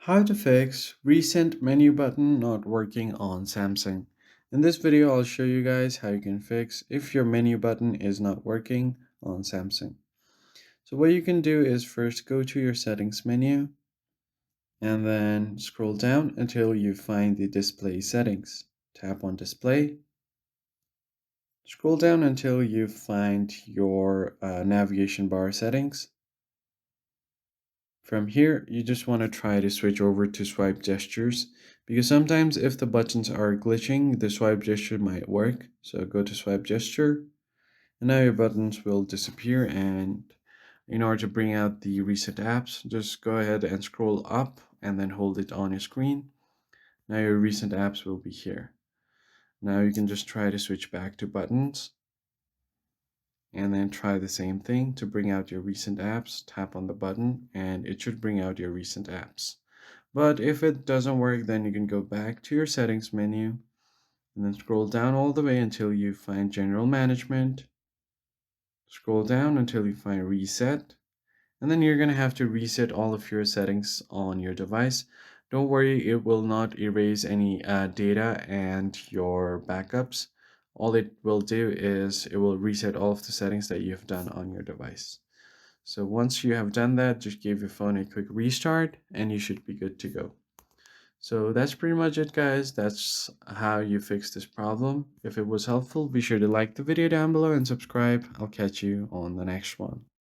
How to fix Resent menu button not working on Samsung. In this video, I'll show you guys how you can fix if your menu button is not working on Samsung. So what you can do is first go to your settings menu and then scroll down until you find the display settings. Tap on display. Scroll down until you find your navigation bar settings. From here, you just want to try to switch over to swipe gestures because sometimes if the buttons are glitching, the swipe gesture might work. So go to swipe gesture and now your buttons will disappear. And in order to bring out the recent apps, just go ahead and scroll up and then hold it on your screen. Now your recent apps will be here. Now you can just try to switch back to buttons and then try the same thing to bring out your recent apps. Tap on the button and it should bring out your recent apps. But if it doesn't work, then you can go back to your settings menu and then scroll down all the way until you find general management. Scroll down until you find reset. And then you're going to have to reset all of your settings on your device. Don't worry, it will not erase any data and your backups. All it will do is it will reset all of the settings that you have done on your device. So once you have done that, just give your phone a quick restart and you should be good to go. So that's pretty much it, guys. That's how you fix this problem. If it was helpful, be sure to like the video down below and subscribe. I'll catch you on the next one.